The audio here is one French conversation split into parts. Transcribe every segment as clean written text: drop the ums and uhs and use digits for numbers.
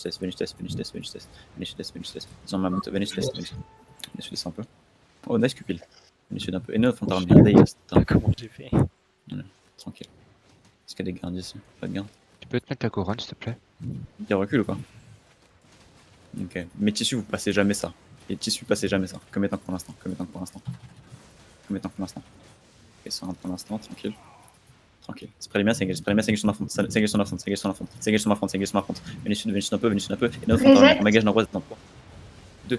Venus. Ils ont ma moute. Venus un peu. Oh, nice Cupid. Venus un peu. Et 9, on t'a remis un day. Comment j'ai fait? Tranquille. Est-ce qu'il y a des gardes ici? Pas de garde. Tu peux te mettre la couronne, s'il te plaît? Il y a recul ou pas? Ok. Mais tissu, vous passez jamais ça. Et tissu, passez jamais ça. Comme étant pour l'instant. Ok, ça rentre pour l'instant, tranquille. Spray bien, c'est engage sur ma front. Venus un peu. Et 9, on t'a remis. On m'engage nord-ouest dans 3, 2,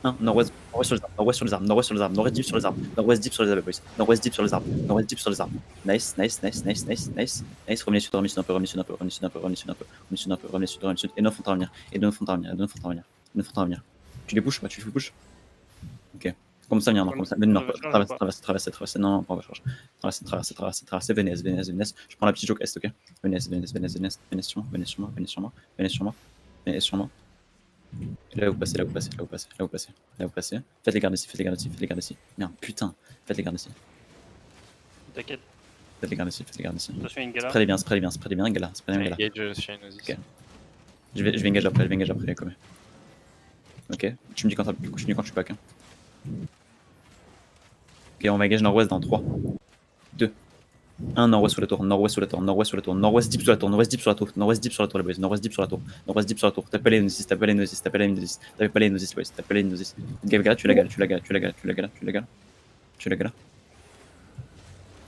1, nord-ouest sur les arbres, nord-ouest deep sur les arbres, nord-ouest deep sur les arbres, boys. Nord-ouest deep sur les arbres. Nice. Revenez sud un peu. Et 9 font à revenir. Tu les pushes pas, tu les pushes. Ok. Comme ça, viens, comme ça. Traverser. Non, pas on va changer. Traverser. Venez. Je prends la petite joke est, ok. Venez sur moi. Là où passez. Faites les gardes ici. Merde, putain. Faites les gardes ici. T'inquiète. Faites les gardes ici. Attention, une gala. Spray bien, gala. Engage Shinosis. Ok. Je vais engage après, comme. Ok. Tu me dis quand tu pack. Hein. Ok, on va engage nord-ouest dans 3, 2, 1, nord-ouest sur la tour, nord-ouest deep sur la tour, les boys, nord-ouest deep sur la tour, tapez les nosis, boys, Gala, tu la gales.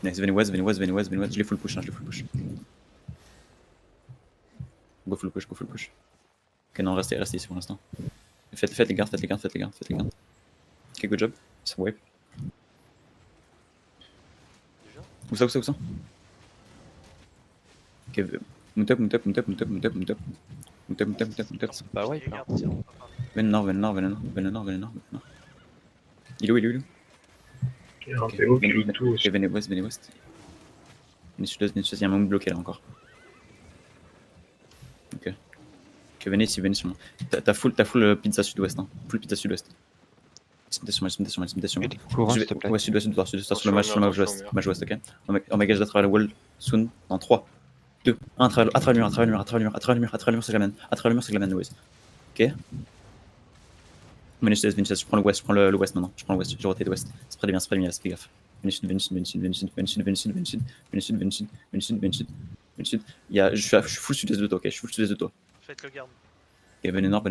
Nice, venez west, je les full push. Go full push. Ok, non, restez ici pour l'instant. Faites les gardes. Ok, good job, c'est wipe. Où ça? Ok, mount up. Bah ouais, pas. Venez nord. Il est où? Ok, venez west. Venez sud-est, il y a un moment bloqué là encore. Ok, venez ici, sur moi. T'as full pizza sud-ouest, hein. Full pizza sud-ouest. Smith sur moi. Couronne, s'il te plaît. Ouais, sud-ouest, sur le match ouest, ok. On m'engage à travers le wall soon, dans 3, 2, 1, à travers le mur, c'est la main, boys. Ok. Venez sud-est, je prends le west maintenant. Je rotate l'ouest. Spread bien, fais gaffe. Venez sud. Je suis full sud-est de toi, ok. Faites le garde. Ok, venez nord.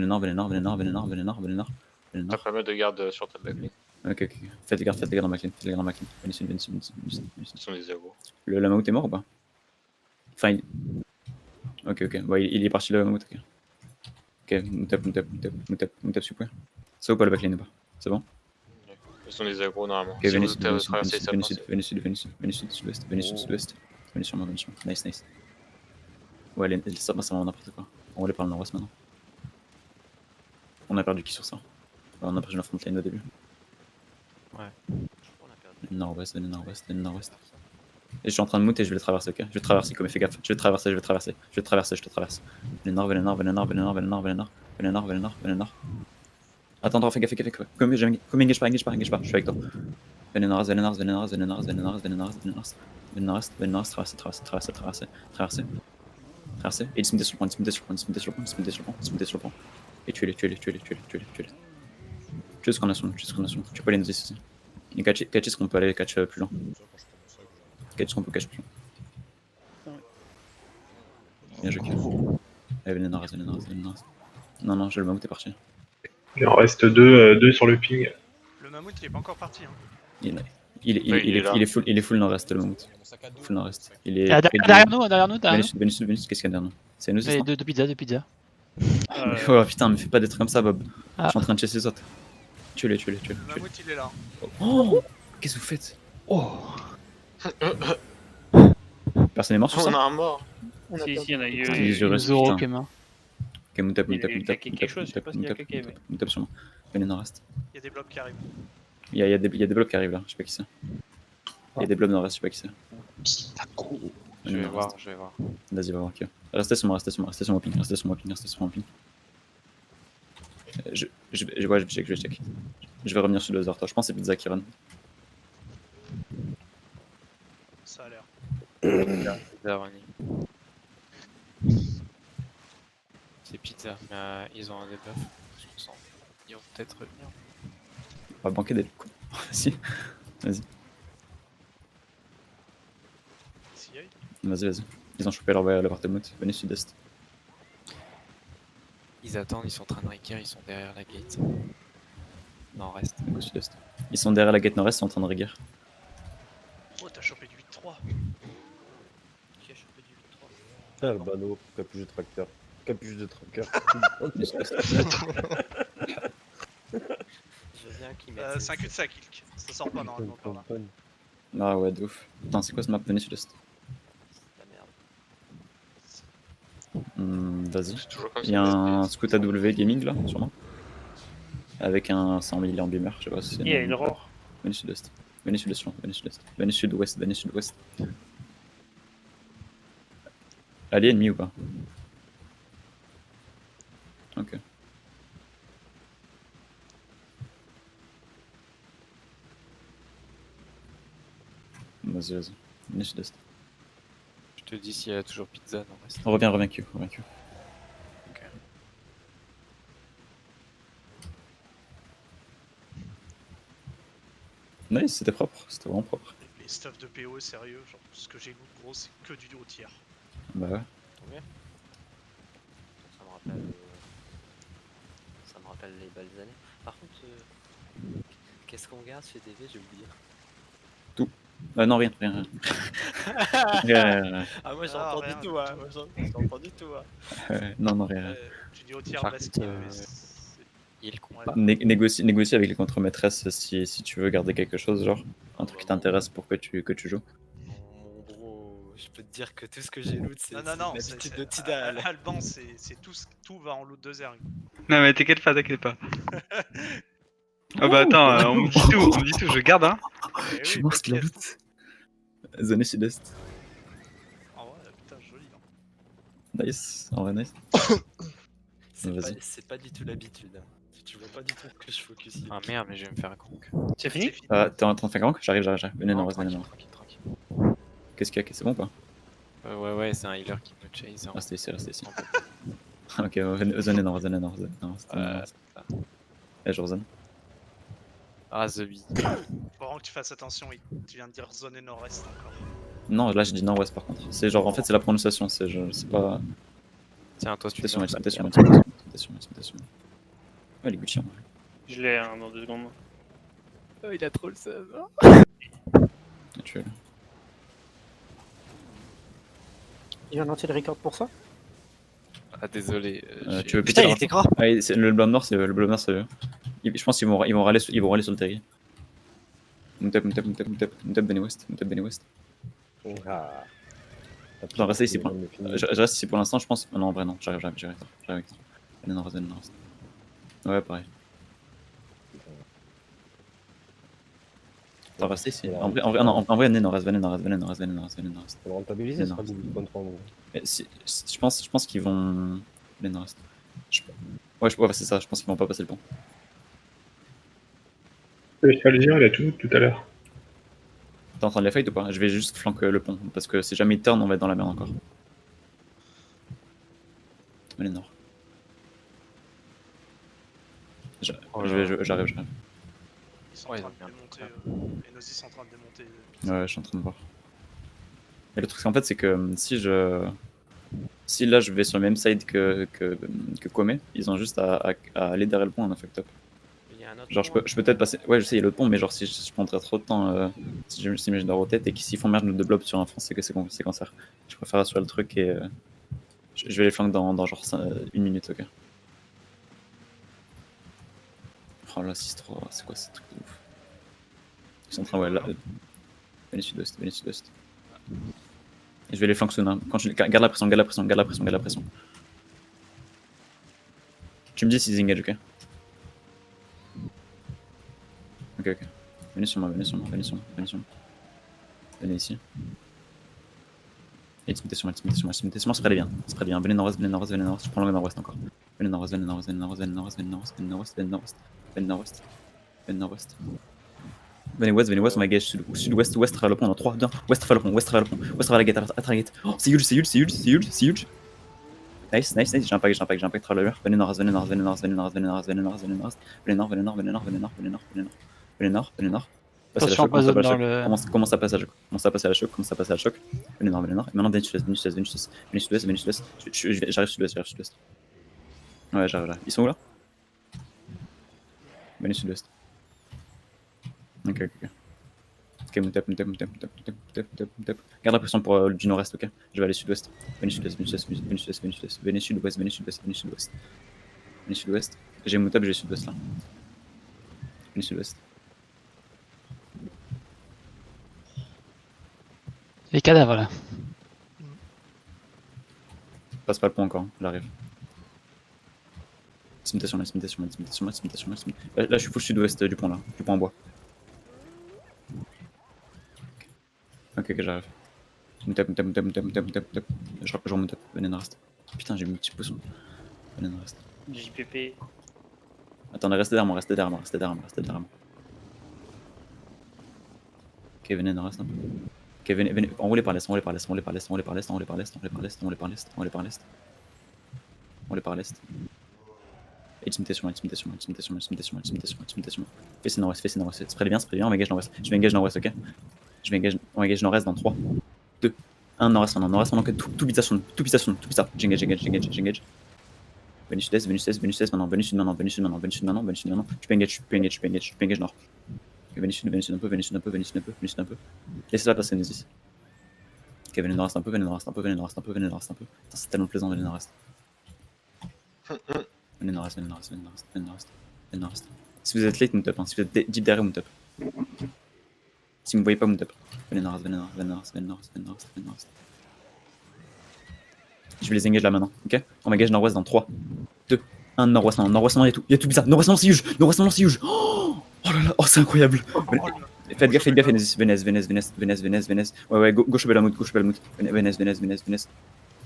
T'as pas mal de garde sur ta backline. Ok. Faites les gardes dans ma clean. Venez sud. Ils sont des agros. Le mammouth est mort ou pas? Enfin, ok. Ouais, il est parti le mammouth, ok. Ok, mount up, s'il vous plaît. C'est ou pas le backline ou pas? C'est bon? Ils sont des agros normalement. Ok, venez sud, sud-ouest. Venez sur moi. Nice. Ouais, ça va n'importe quoi. On va aller par le nord-ouest maintenant. On a perdu qui sur ça? On a perdu la front line au début. Ouais. Nord-ouest. Et je suis en train de monter et je vais le traverser, ok? Je vais traverser comme fais gaffe. Je vais traverser. Je te traverse. Venez nord. Attends, fais gaffe. Comme engage pas, je suis avec toi. Venez nord, traverser. Et il se met sur le point. Et tuez-les. Tuez ce qu'on a sur nous. Tu peux aller nous ici. Et catch ce qu'on peut aller catch plus loin. Catch ce qu'on peut catch plus loin. Bien joué. Allez, venez nord. Non, je le mammouth est parti. Il en reste deux sur le ping. Le mammouth, il est pas encore parti. Hein. Il est full nord-est, le mammouth. Full nord-est. Il est Derrière nous. Venus, qu'est-ce qu'il y a derrière nous? C'est nous, c'est ça? Deux pizzas. Oh putain, me fais pas des trucs comme ça, Bob. Je suis en train de chasser les autres. Tuez-les. Le mammouth, il est là. Oh, qu'est-ce que vous faites? Oh! Personne n'est mort sur ça? On a un mort. Si, il y en a eu. Zoro qui est mort. Ok, mount up sur moi. Venez nord-est. Il y a des blocs qui arrivent. Il y a des blocs qui arrivent là, je sais pas qui c'est. Il y a des blocs nord-est, je sais pas qui c'est. Je vais voir. Vas-y, va voir qui. Restez sur moi ping. Je vais check. Je vais revenir sur le Zartor. Je pense que c'est Pizza qui run. Ça a l'air. C'est pizza, mais ils ont un debuff. Je me sens. Ils vont peut-être revenir. On va banquer des loups, quoi. Si. Vas-y, S'y aille. vas-y. Ils ont chopé leur Bartemout. Venez sud-est. Ils attendent, ils sont en train de requérir, ils sont derrière la gate. Non, reste. Au sud-est. Ils sont derrière la gate nord-est, ils sont en train de rigueur. Oh, t'as chopé du 8-3. Qui a chopé du 8-3? Albano, capuche de tracteur. Capuche de tracker. Je veux bien qu'ils mettent. C'est un cul-de-sac, Ilk. Ça sort pas normalement par là. Ah ouais, de ouf. Putain, c'est quoi ce map? Venez sud-est. C'est la merde. Vas-y. C'est toujours comme Il y a ça. un scout AW gaming là, sûrement. Avec un 100 000 en beamer, je sais pas si c'est. Il y a une roar. Venez sud-est. Venez sud-est, venez sud-est. Venez sud-ouest, venez sud-ouest. Allié ennemi ou pas? Ok. Vas-y. Venez sud-est. Je te dis s'il y a toujours pizza, non, reste. Reviens Q. Nice, c'était propre, c'était vraiment propre. Les stuff de PO, sérieux, genre ce que j'ai loot gros, c'est que du haut tiers. Bah ouais. Ça me rappelle les belles années. Par contre, qu'est-ce qu'on garde chez DV? J'ai oublié. Non, rien. Rien. Ah, moi j'ai Ah, entendu rien tout, du hein. tout. Moi j'ai entendu tout, hein. Non, rien. Tu dis haut tiers, Par basque, contre, mais c'est- Il ouais. Négocie avec les contre-maîtresses si tu veux garder quelque chose, genre un truc qui t'intéresse pour que tu joues. Mon bro, je peux te dire que tout ce que j'ai loot, c'est Non, l'habitude de Tidal. Alban, c'est tout va en loot de zerg. Non mais t'inquiète pas. Ah bah attends, on me dit tout, je garde hein. Eh Je suis oui, mort ce qu'il a t'inquiète. loot. Zone sud-est. Ah ouais, putain, joli. Hein. Nice, en vrai nice. Vas-y. C'est pas du tout l'habitude. Hein. Tu vois pas du tout que je focus ici. Ah merde, mais je vais me faire gank. C'est fini? T'es en train de faire grand? J'arrive. Venez, non, tranquille, non. tranquille. Qu'est-ce qu'il y a? C'est bon quoi? Ouais, c'est un healer qui me chase. hein. Restez ici. Ok, zone nord. Eh, je rezone. Ah, The Bee. Faut vraiment que tu fasses attention, tu viens de dire zone et nord-est encore. Non, là je dis nord-ouest par contre. C'est genre, en fait, c'est la prononciation, c'est pas. Tiens, toi, tu Intimidation. Ouais, les Gucci en vrai. Je l'ai dans 2 secondes. Oh, il a trop le seum. Naturel. Il y a un entier de record pour ça? Ah, désolé. Tu veux Putain, péter il était gras! Ah, le blob nord, c'est eux. Je pense qu'ils vont râler sur le terrier. Moutep, Benny West. Ah. Genre, restez ici. Je reste ici pour l'instant, je pense. Non, en vrai, non, j'arrive. Venez nord. Ouais, pareil. Attends, restez ici. En vrai, venez nord. On va rentabiliser, Non. ça sera beaucoup de contre en gros. Je pense qu'ils vont. Venez nord. Ouais, c'est ça, je pense qu'ils vont pas passer le pont. Le Falzir, il a tout à l'heure. T'es en train de les fight ou pas? Je vais juste flanquer le pont, parce que si jamais ils turn, on va être dans la merde encore. Venez nord. J'arrive. Ils sont Ouais, en train ils ont de bien démonter. Les Nozis sont en train de démonter. Ouais, je suis en train de voir. Et le truc, en fait, c'est que si là je vais sur le même side que Kome, ils ont juste à aller derrière le pont en un fucked up. Il y a un autre Genre, je peux peut-être passer. Ouais, je sais, il y a l'autre pont, mais genre, si je prendrais trop de temps, si je dois rotate et qu'ils s'ils font merge de blob sur un front, c'est cancer. Je préfère assurer le truc et je vais les flanquer dans genre 1 minute, ok. Oh là, 6-3, c'est quoi ce truc de ouf? Ils sont en train, ouais, là. Venez sud-ouest. Et je vais les flanquer soon, hein. Garde la pression. Tu me dis s'ils engage, ok? Ok. Venez sur moi. Venez ici. Et intimidation, c'est très bien. Venez nord-ouest, je prends l'angle nord-ouest encore. Venez nord-ouest. Venez west, on va gage sud-ouest, ouest travers le pont, dans 3, 2, ouest travers le pont, ouest travers la gate, à la gate. Oh, c'est huge. Nice, nice, nice, j'ai un pack, Traveler. Venez nord, venez nord, venez nord, venez nord, venez nord, venez nord, venez nord, venez nord, venez nord, venez nord, venez nord, venez nord, venez nord, venez nord, venez nord. Passez à la Attention, choc, commence à pas passer à dans la choc. le. Commence à passer à la choc, commence à passer à la choc, commence à passer à la choc. Venez nord, venez nord. Et maintenant, venez sud-ouest, venez sud-ouest, venez sud-ouest, venez sud-ouest, venez sud-ouest. J'arrive sud-ouest, j'arrive sud-ouest. Ouais, j'arrive là. Ils sont où là? Venez sud-ouest. Ok, ok, ok. Ok, mount up. Garde la pression pour du nord-est, ok? Je vais aller sud-ouest. Venez sud-ouest, venez sud-ouest, venez sud-ouest, venez sud-ouest, venez sud-ouest, venez sud-ouest, venez sud-ouest. Venez sud-ouest. J'ai mount up, j'ai sud-ouest là. Venez sud-ouest. Les cadavres là. Passe pas le pont encore, j'arrive. Limitation. Là, je suis full sud-ouest du pont là, du pont en bois. Ok, j'arrive. Mount up. Je rejoins mount up, venez nord-est. Putain, j'ai mis un petit poisson. Venez nord-est. JPP. Attendez, restez derrière moi. Ok, venez nord-est un peu. Ok, venez, enroulez par l'est. Intimidation. Fais nord-ouest. Spread bien, on va engage nord-ouest. Je vais engage nord-ouest, ok? On engage nord-est dans 3, 2, 1, nord-est maintenant, que tout pizza. J'engage. Venez sud-est maintenant, venez sud maintenant. Tu peux engage nord. Ok, venez sud un peu. Laissez la place, Nemesis. Ok, venez nord-est un peu. Putain, c'est tellement plaisant, venez nord-est. Venez nord-est. Si vous êtes late, mount up, si vous êtes deep derrière, mount up. Si vous me voyez pas, mount up. Venez nord-est. Je vais les engage là maintenant, ok? On engage nord-ouest dans 3, 2, 1, nord-ouest maintenant, il y a tout bizarre. Nord-ouest maintenant, c'est huge. Oh là là, oh c'est incroyable. Faites gaffe, Vénès. Ouais, go choper la mout. Vénès.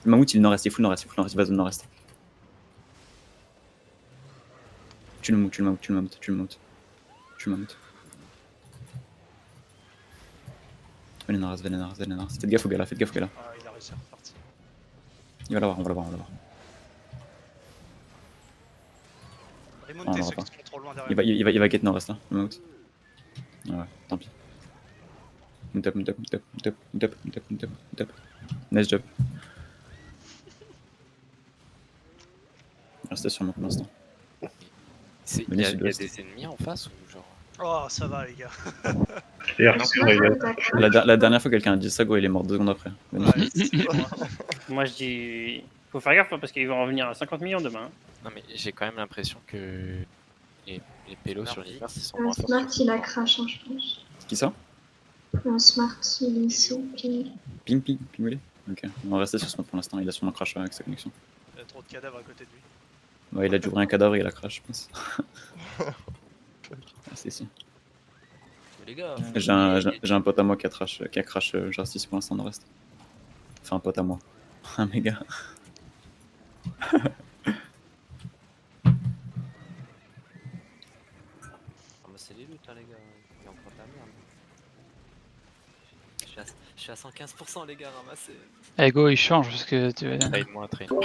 Le mammouth, il est nord-est, il va zone nord-est. Tu le moutes. Venez nord-est. Faites gaffe au gars là. Ah, il a réussi à repartir. On va l'avoir. Remontez on ceux l'aura qui sont trop loin derrière. Il va get nord-est là, le mammouth. Ouais, tant pis. Mount up. Nice job. Restez sur moi pour l'instant. Il Venez y a sud-ouest. des ennemis en face ou genre. Oh, ça va, les gars. Et reçu, les gars. La dernière fois quelqu'un a dit ça, gros, il est mort 2 secondes après. Venez. Ouais, c'est moi. Moi je dis. Faut faire gaffe parce qu'ils vont revenir à 50 millions demain. Non, mais j'ai quand même l'impression que les pélos sur l'hiver, ils sont Un moins forts. smart, il a crash, hein, je pense. C'est qui ça? Un smart, il est ici. Puis... Ping, Willy. Ok, on va rester sur ce mode pour l'instant, il a sûrement crash avec sa connexion. Il y a trop de cadavres à côté de lui. Ouais, il a dû ouvrir un cadavre et il a crash, je pense. Ah, c'est si. Mais les gars, J'ai un pote à moi qui a crash Justice pour l'instant, on en reste. Enfin, un pote à moi. Un méga. ramassez les loots, hein, les gars. Il y a encore de la merde. Je suis à 115%, les gars, ramassez. Eh go, il change parce que tu. Trade-moi. Arthur,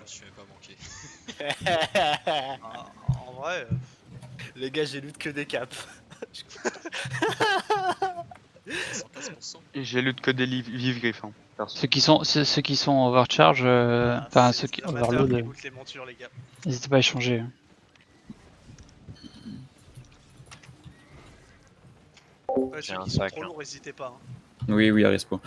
Je vais pas manquer. en vrai, Les gars, j'ai loot que des caps. 115%. J'ai loot que des vifs griffes. Hein, perso. Ceux qui sont overcharge, enfin ceux qui amateurs qui overload, lootent les montures, les gars. n'hésitez pas à échanger. Ouais, J'ai ceux un qui sont sac, trop hein. lourds, n'hésitez pas. Hein. Oui, à respo.